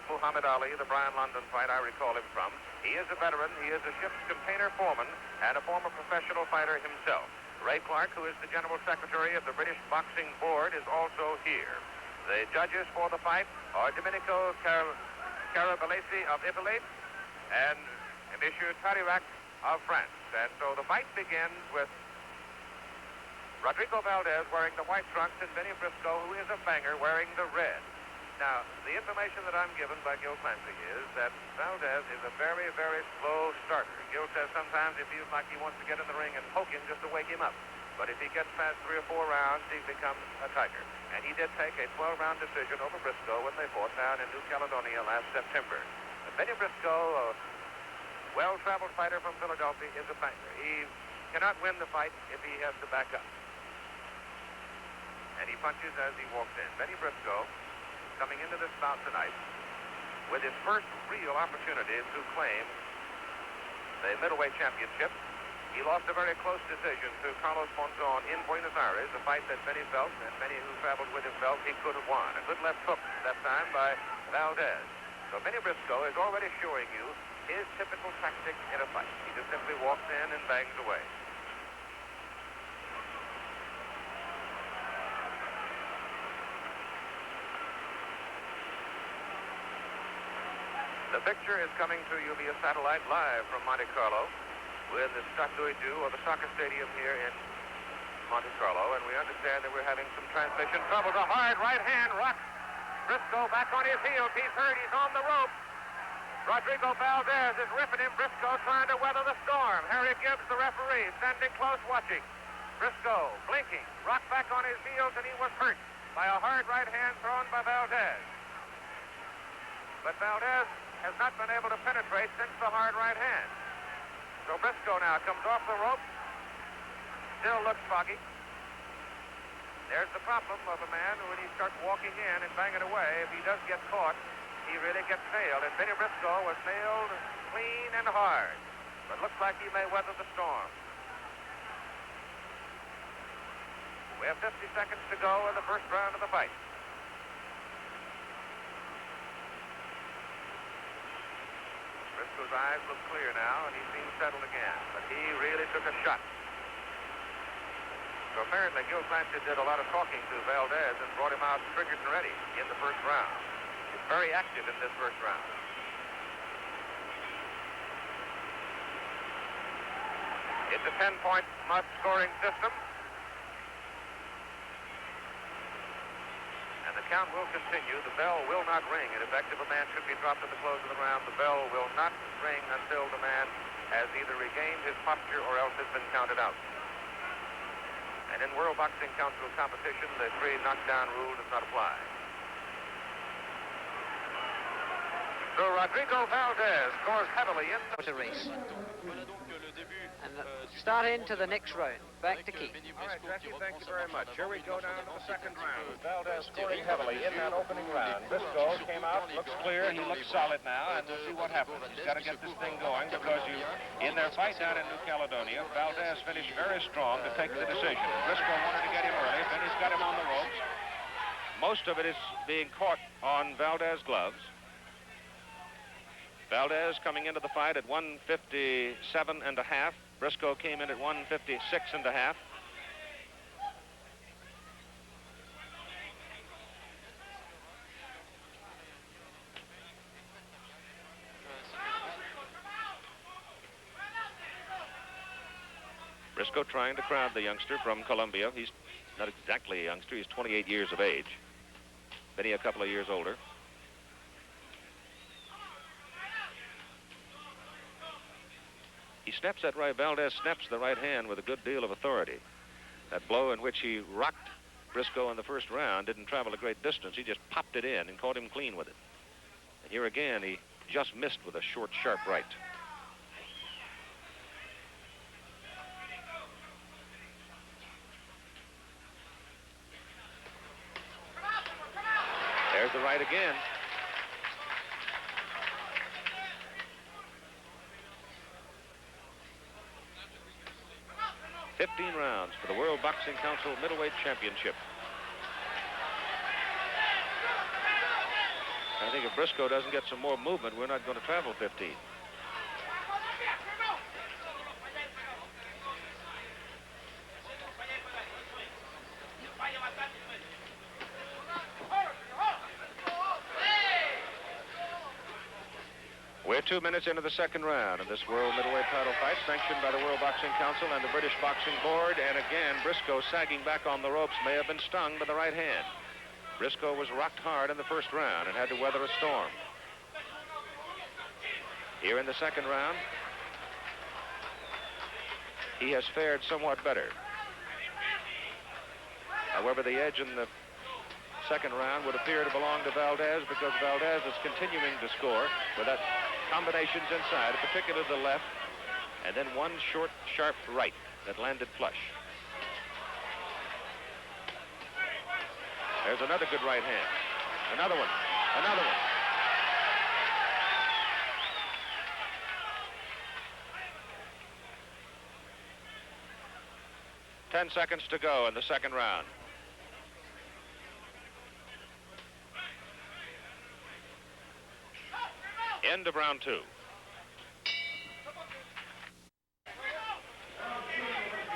Muhammad Ali, the Brian London fight I recall him from. He is a veteran. He is a ship's container foreman and a former professional fighter himself. Ray Clark, who is the General Secretary of the British Boxing Board, is also here. The judges for the fight are Domenico Carabalesi of Italy and Monsieur Tarirac of France. And so the fight begins with Rodrigo Valdes wearing the white trunks and Bennie Briscoe, who is a banger, wearing the red. Now, the information that I'm given by Gil Clancy is that Valdes is a very, very slow starter. Gil says sometimes he feels like he wants to get in the ring and poke him just to wake him up. But if he gets past 3 or 4 rounds, he becomes a tiger. And he did take a 12-round decision over Briscoe when they fought down in New Caledonia last September. But Bennie Briscoe, a well-traveled fighter from Philadelphia, is a banger. He cannot win the fight if he has to back up. And he punches as he walks in. Bennie Briscoe, coming into this bout tonight with his first real opportunity to claim the middleweight championship. He lost a very close decision to Carlos Monzon in Buenos Aires, a fight that Bennie felt, and many who traveled with him felt, he could have won. A good left hook that time by Valdes. So Bennie Briscoe is already showing you his typical tactic in a fight. He just simply walks in and bangs away. The picture is coming to you via satellite live from Monte Carlo with the Stade or the soccer stadium here in Monte Carlo, and we understand that we're having some transmission troubles. A hard right hand rocks Briscoe back on his heels. He's hurt. He's on the rope. Rodrigo Valdes is ripping him. Briscoe trying to weather the storm. Harry Gibbs, the referee, standing close watching. Briscoe blinking, rocked back on his heels, and he was hurt by a hard right hand thrown by Valdes. But Valdes has not been able to penetrate since the hard right hand. So Briscoe now comes off the rope, still looks foggy. There's the problem of a man when he starts walking in and banging away. If he does get caught, he really gets nailed. And Bennie Briscoe was nailed clean and hard. But looks like he may weather the storm. We have 50 seconds to go in the first round of the fight. Briscoe's eyes look clear now, and he seems settled again. But he really took a shot. So apparently Gil Clancy did a lot of talking to Valdes and brought him out triggered and ready in the first round. He's very active in this first round. It's a 10-point must-scoring system. And the count will continue. The bell will not ring. In effect, if a man should be dropped at the close of the round, the bell will not ring until the man has either regained his posture or else has been counted out. And in World Boxing Council competition, the 3 knockdown rule does not apply. So Rodrigo Valdes scores heavily in the race. And start into the next round. Back to Keith. All right, Jackie, thank you very much. Here we go down to the second round. Valdes scoring heavily in that opening round. Briscoe came out, looks clear, he looks solid now, and we'll see what happens. He's got to get this thing going because in their fight down in New Caledonia, Valdes finished very strong to take the decision. Briscoe wanted to get him early, then he's got him on the ropes. Most of it is being caught on Valdes' gloves. Valdes coming into the fight at 157 and a half. Briscoe came in at 156 and a half. Briscoe trying to crowd the youngster from Colombia. He's not exactly a youngster. He's 28 years of age. Bennie a couple of years older. He snaps that right, Valdes snaps the right hand with a good deal of authority. That blow in which he rocked Briscoe in the first round didn't travel a great distance. He just popped it in and caught him clean with it. And here again, he just missed with a short, sharp right. There's the right again. $15 rounds for the World Boxing Council Middleweight Championship. I think think if Briscoe doesn't get some more movement, we're not going to travel 15. We're 2 minutes into the second round of this World Middleweight title fight, sanctioned by the World Boxing Council and the British Boxing Board. And again, Briscoe sagging back on the ropes may have been stung by the right hand. Briscoe was rocked hard in the first round and had to weather a storm. Here in the second round, he has fared somewhat better. However, the edge in the second round would appear to belong to Valdes, because Valdes is continuing to score with that combinations inside, particularly the left, and then one short, sharp right that landed flush. There's another good right hand. Another one. Another one. Ten seconds to go in the second round. End of round 2.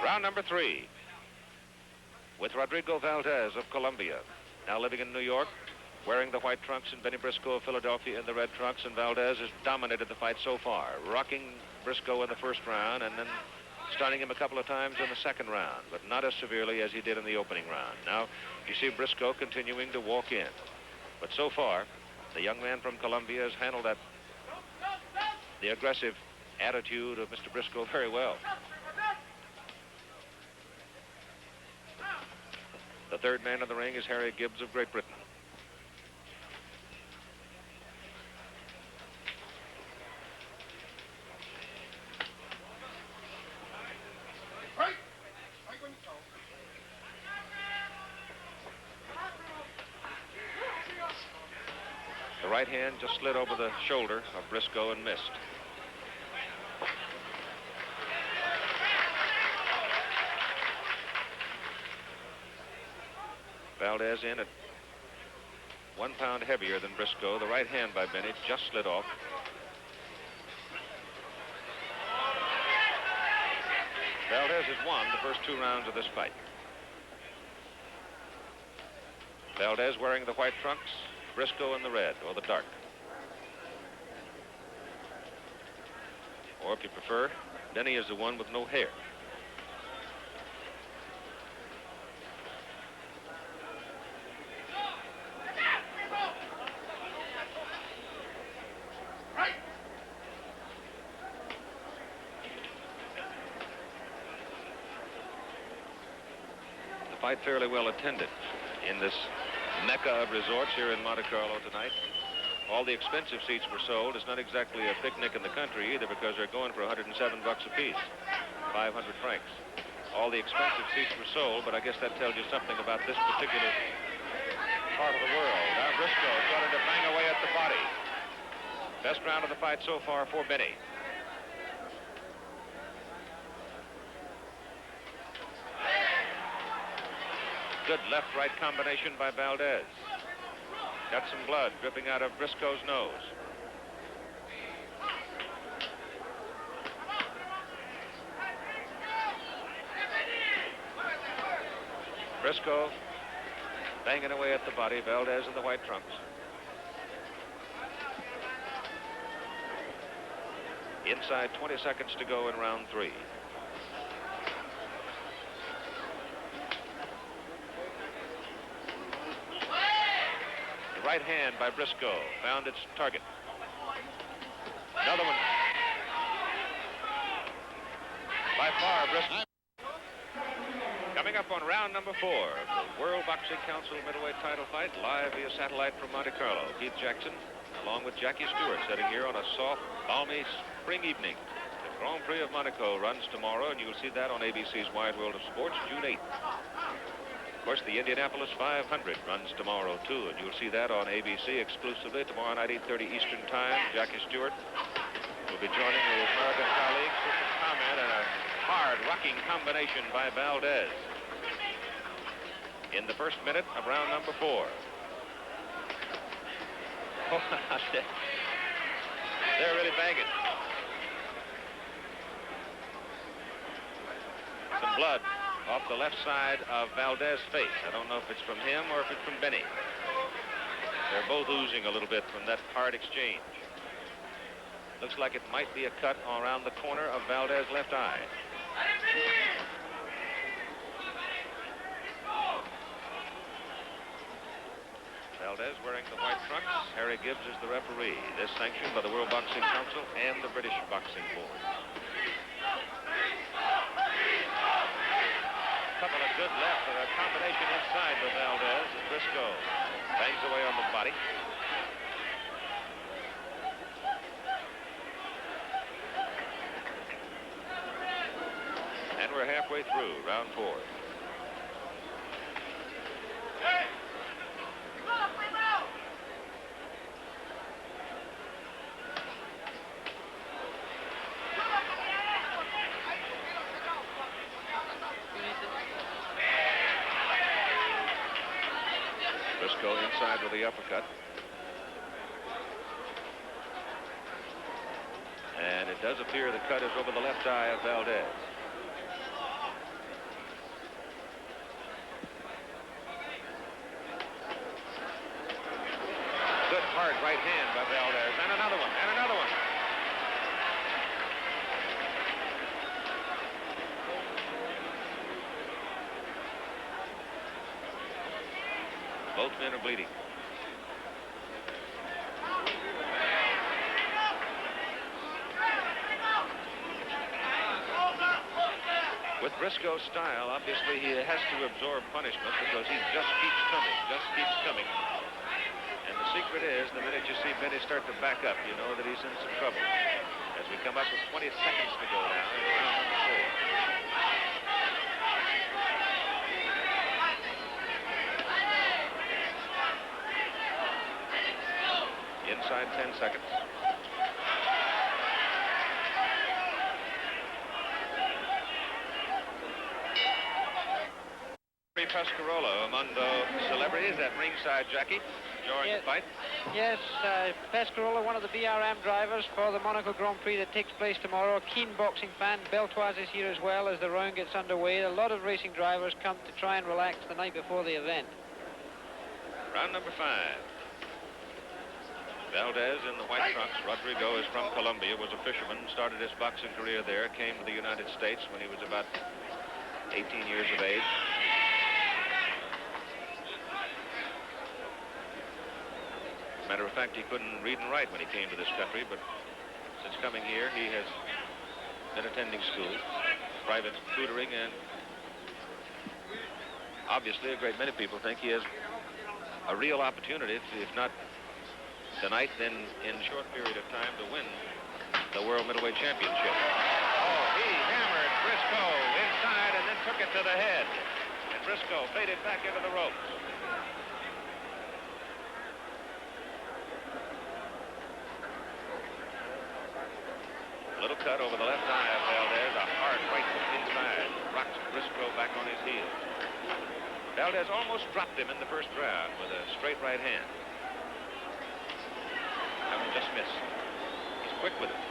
Round number 3. With Rodrigo Valdes of Colombia, now living in New York, wearing the white trunks, and Bennie Briscoe of Philadelphia in the red trunks. And Valdes has dominated the fight so far, rocking Briscoe in the first round and then stunning him a couple of times in the second round, but not as severely as he did in the opening round. Now, you see Briscoe continuing to walk in. But so far, the young man from Colombia has handled the aggressive attitude of Mr. Briscoe very well. The third man in the ring is Harry Gibbs of Great Britain. The right hand just slid over the shoulder of Briscoe and missed. Valdes in at 1 pound heavier than Briscoe. The right hand by Bennie just slid off. Valdes has won the first 2 rounds of this fight. Valdes wearing the white trunks, Briscoe in the red, or the dark. Or if you prefer, Bennie is the one with no hair. The fight fairly well attended in this mecca of resorts here in Monte Carlo tonight. All the expensive seats were sold. It's not exactly a picnic in the country either, because they're going for $107 apiece, 500 francs. All the expensive seats were sold, but I guess that tells you something about this particular part of the world. Now Briscoe started to bang away at the body. Best round of the fight so far for Bennie. Good left-right combination by Valdes. Got some blood dripping out of Briscoe's nose. Briscoe banging away at the body, Valdes in the white trunks. Inside 20 seconds to go in round 3. Right hand by Briscoe found its target. Another one. By far, Briscoe. Coming up on round number 4 of the World Boxing Council middleweight title fight, live via satellite from Monte Carlo. Keith Jackson, along with Jackie Stewart, sitting here on a soft, balmy spring evening. The Grand Prix of Monaco runs tomorrow, and you'll see that on ABC's Wide World of Sports, June 8th. Of course, the Indianapolis 500 runs tomorrow, too, and you'll see that on ABC exclusively tomorrow night, 8:30 Eastern Time. Jackie Stewart will be joining his American colleagues for some comment and a hard rocking combination by Valdes in the first minute of round number 4. They're really banging. Some blood off the left side of Valdez's face. I don't know if it's from him or if it's from Bennie. They're both oozing a little bit from that hard exchange. Looks like it might be a cut around the corner of Valdez's left eye. Valdez wearing the white trunks. Harry Gibbs is the referee. This sanctioned by the World Boxing Council and the British Boxing Board. Couple of good left and a combination inside with Valdez. And Briscoe bangs away on the body. And we're halfway through round 4. Briscoe inside with the uppercut. And it does appear the cut is over the left eye of Valdez. Good hard right hand by Valdez. And another one, and another one. Both men are bleeding. With Briscoe's style, obviously he has to absorb punishment because he just keeps coming. And the secret is, the minute you see Bennie start to back up, you know that he's in some trouble. As we come up with 20 seconds to go now in round number 4. Inside 10 seconds. Pescarolo among the celebrities at ringside, Jackie, during the fight. Yes, Pescarolo, one of the BRM drivers for the Monaco Grand Prix that takes place tomorrow. A keen boxing fan. Beltoise is here as well as the round gets underway. A lot of racing drivers come to try and relax the night before the event. Round number 5. Valdez in the white trunks. Rodrigo is from Colombia, was a fisherman, started his boxing career there, came to the United States when he was about 18 years of age. Matter of fact, he couldn't read and write when he came to this country, but since coming here, he has been attending school, private tutoring, and obviously a great many people think he has a real opportunity, if not tonight, then in a short period of time, to win the World Middleweight Championship. Oh, he hammered Briscoe inside and then took it to the head. And Briscoe faded back into the ropes. Little cut over the left eye of Valdez, a hard right hook inside. Rocks Briscoe back on his heels. Valdez almost dropped him in the first round with a straight right hand. That one just missed. He's quick with it.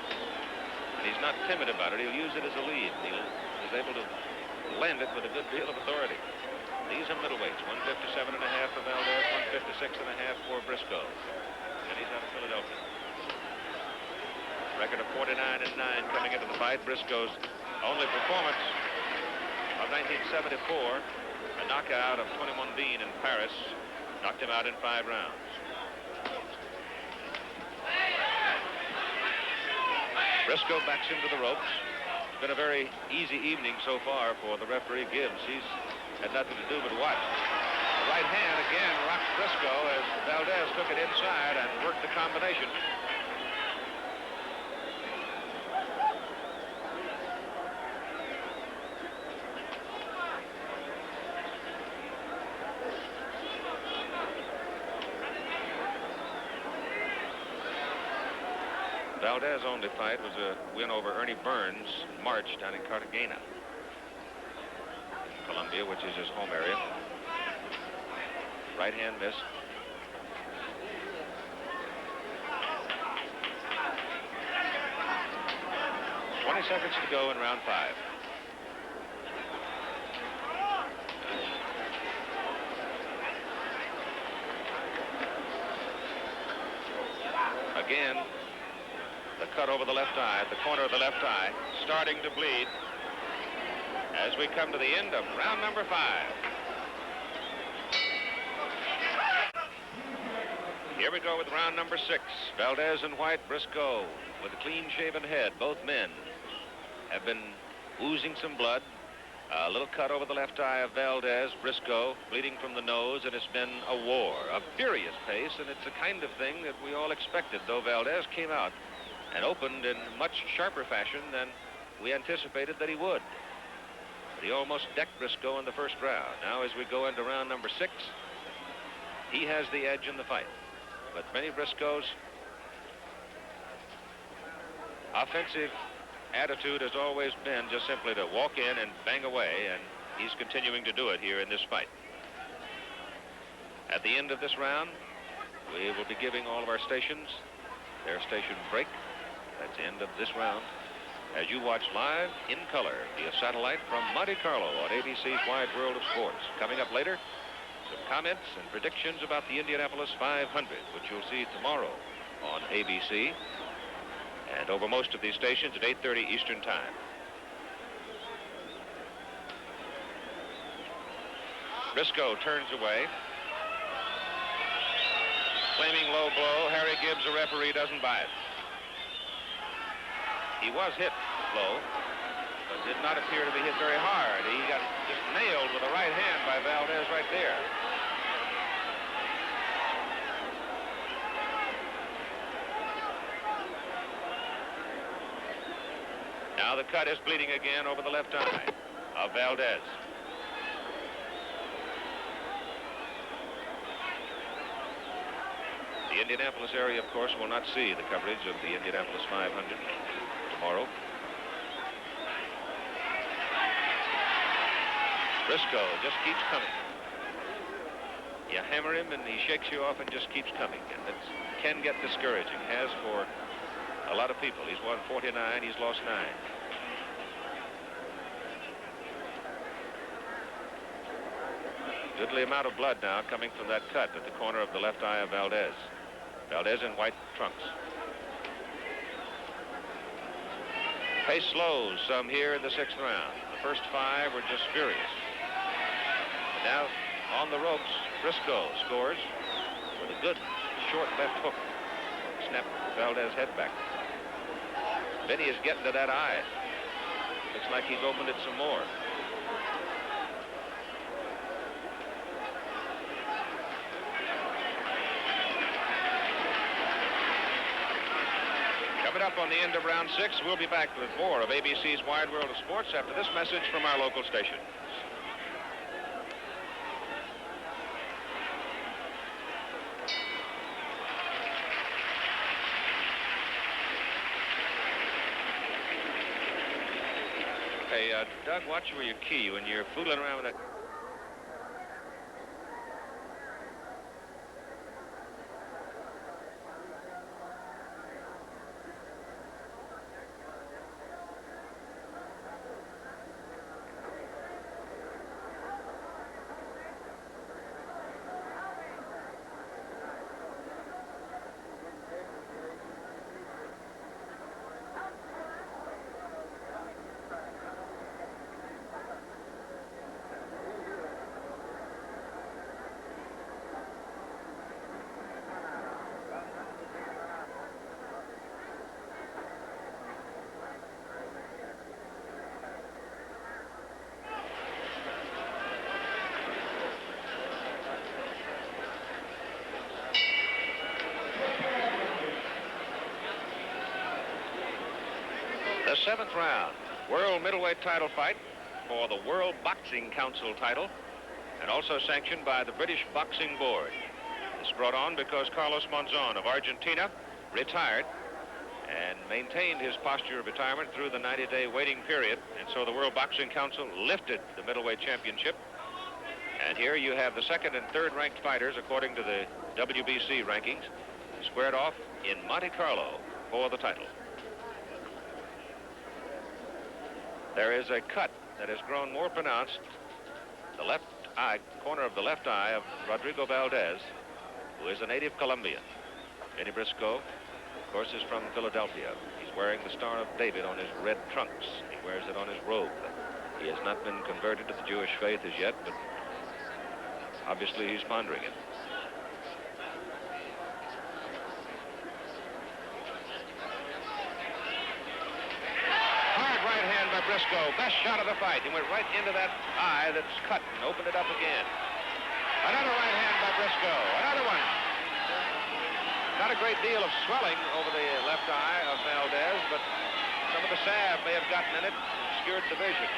And he's not timid about it. He'll use it as a lead. He's able to land it with a good deal of authority. These are middleweights. 157.5 for Valdez, 156.5 for Briscoe. And he's out of Philadelphia. Record of 49-9 coming into the fight. Briscoe's only performance of 1974, a knockout of 21 Bean in Paris, knocked him out in 5 rounds. Briscoe backs into the ropes. It's been a very easy evening so far for the referee Gibbs. He's had nothing to do but watch. The right hand again rocked Briscoe as Valdez took it inside and worked the combination. Valdez's only fight was a win over Ernie Burns in March down in Cartagena, Colombia, which is his home area. Right hand missed. 20 seconds to go in round 5. Again, the cut over the left eye, at the corner of the left eye, starting to bleed as we come to the end of round number 5. Here we go with round number 6. Valdez and White, Briscoe with a clean-shaven head. Both men have been oozing some blood. A little cut over the left eye of Valdez, Briscoe bleeding from the nose, and it's been a war, a furious pace, and it's the kind of thing that we all expected, though Valdez came out and opened in much sharper fashion than we anticipated that he would. But he almost decked Briscoe in the first round. Now as we go into round number 6, he has the edge in the fight. But Bennie Briscoe's offensive attitude has always been just simply to walk in and bang away, and he's continuing to do it here in this fight. At the end of this round, we will be giving all of our stations their station break. That's the end of this round. As you watch live in color via satellite from Monte Carlo on ABC's Wide World of Sports. Coming up later, some comments and predictions about the Indianapolis 500, which you'll see tomorrow on ABC and over most of these stations at 8:30 Eastern Time. Briscoe turns away. Claiming low blow. Harry Gibbs, the referee, doesn't buy it. He was hit low, but did not appear to be hit very hard. He got just nailed with a right hand by Valdez right there. Now the cut is bleeding again over the left eye of Valdez. The Indianapolis area, of course, will not see the coverage of the Indianapolis 500 tomorrow. Briscoe just keeps coming. You hammer him and he shakes you off and just keeps coming. And it can get discouraging, has for a lot of people. He's won 49, he's lost 9. Goodly amount of blood now coming from that cut at the corner of the left eye of Valdez. Valdez in white trunks. Pace slows some here in the 6th round. The first 5 were just furious. And now on the ropes, Briscoe scores with a good short left hook. Snapped Valdez's head back. Bennie is getting to that eye. Looks like he's opened it some more. Coming up on the end of round 6, we'll be back with more of ABC's Wide World of Sports after this message from our local station. Hey, Doug, watch where you key when you're fooling around with that. The 7th round, world middleweight title fight for the World Boxing Council title, and also sanctioned by the British Boxing Board. It's brought on because Carlos Monzon of Argentina retired and maintained his posture of retirement through the 90-day waiting period, and so the World Boxing Council lifted the middleweight championship. And here you have the 2nd and 3rd ranked fighters according to the WBC rankings squared off in Monte Carlo for the title. There is a cut that has grown more pronounced. The left eye, corner of the left eye of Rodrigo Valdes, who is a native Colombian. Bennie Briscoe, of course, is from Philadelphia. He's wearing the Star of David on his red trunks. He wears it on his robe. He has not been converted to the Jewish faith as yet, but obviously he's pondering it. Hard right hand by Briscoe. Best shot of the fight. He went right into that eye that's cut and opened it up again. Another right hand by Briscoe. Another one. Not a great deal of swelling over the left eye of Valdes, but some of the salve may have gotten in it, obscured the vision.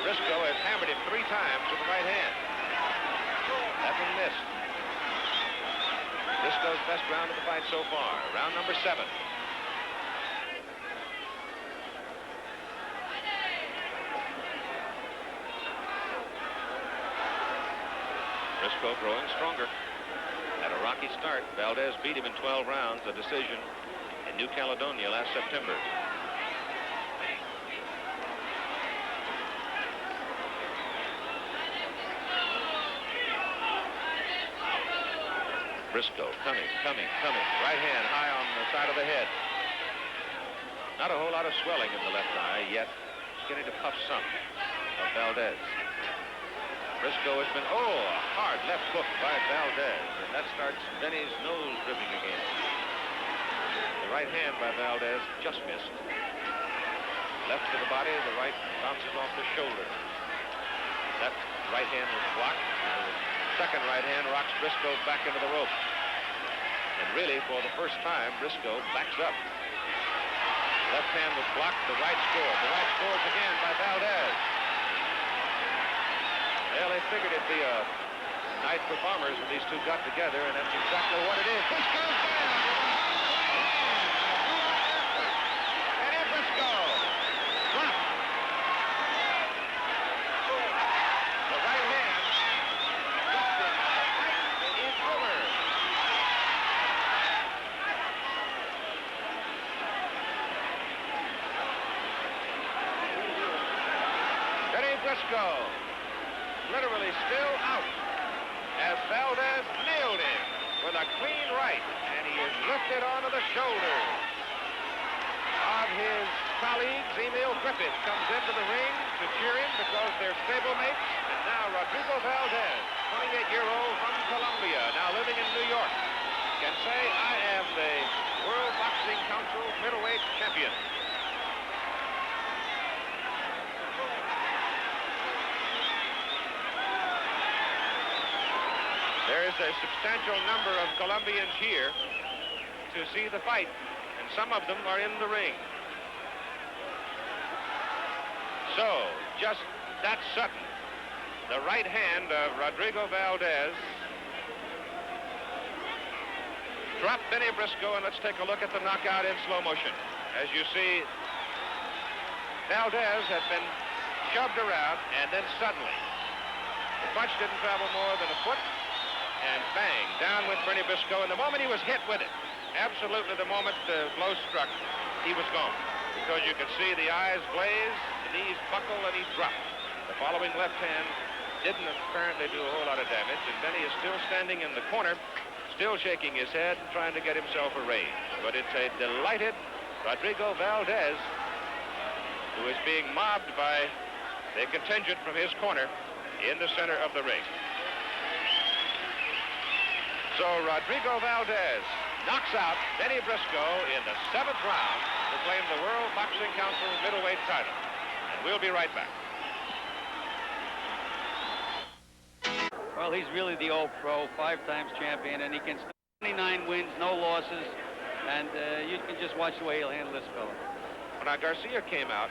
Briscoe has hammered him 3 times with the right hand. That one missed. Briscoe's best round of the fight so far. Round number 7. Briscoe growing stronger. Had a rocky start. Valdes beat him in 12 rounds, a decision in New Caledonia last September. Briscoe coming. Right hand high on the side of the head. Not a whole lot of swelling in the left eye yet. Beginning to puff some of Valdes. Briscoe has been, a hard left hook by Valdes, and that starts Bennie's nose dripping again. The right hand by Valdes just missed. Left to the body, the right bounces off the shoulder. That right hand was blocked. The second right hand rocks Briscoe back into the rope. And really, for the first time, Briscoe backs up. Left hand was blocked, the right scored. The right scores again by Valdes. Well, they figured it'd be a night for bombers when these two got together, and that's exactly what it is. Briscoe's down! Bennie Briscoe! Dropped! The right hand dropped him. The fight is over. Bennie Briscoe literally still out as Valdes nailed him with a clean right, and he is lifted onto the shoulders of his colleagues. Emil Griffith comes into the ring to cheer him because they're stablemates, and now Rodrigo Valdes, 28-year-old from Colombia, now living in New York, can say, I am the World Boxing Council middleweight champion. There is a substantial number of Colombians here to see the fight, and some of them are in the ring. So, just that sudden, the right hand of Rodrigo Valdes dropped Bennie Briscoe, and let's take a look at the knockout in slow motion. As you see, Valdes had been shoved around, and then suddenly, the punch didn't travel more than a foot, and bang, down went Bennie Briscoe. And the moment he was hit with it, absolutely the moment the blow struck, he was gone. Because you could see the eyes glaze, the knees buckle, and he dropped. The following left hand didn't apparently do a whole lot of damage, and Bennie is still standing in the corner, still shaking his head and trying to get himself arranged. But it's a delighted Rodrigo Valdes who is being mobbed by the contingent from his corner in the center of the ring. So Rodrigo Valdes knocks out Bennie Briscoe in the 7th round to claim the World Boxing Council middleweight title. And we'll be right back. Well, he's really the old pro, 5-time champion, and he can 29 wins, no losses, and you can just watch the way he'll handle this fellow. When Garcia came out,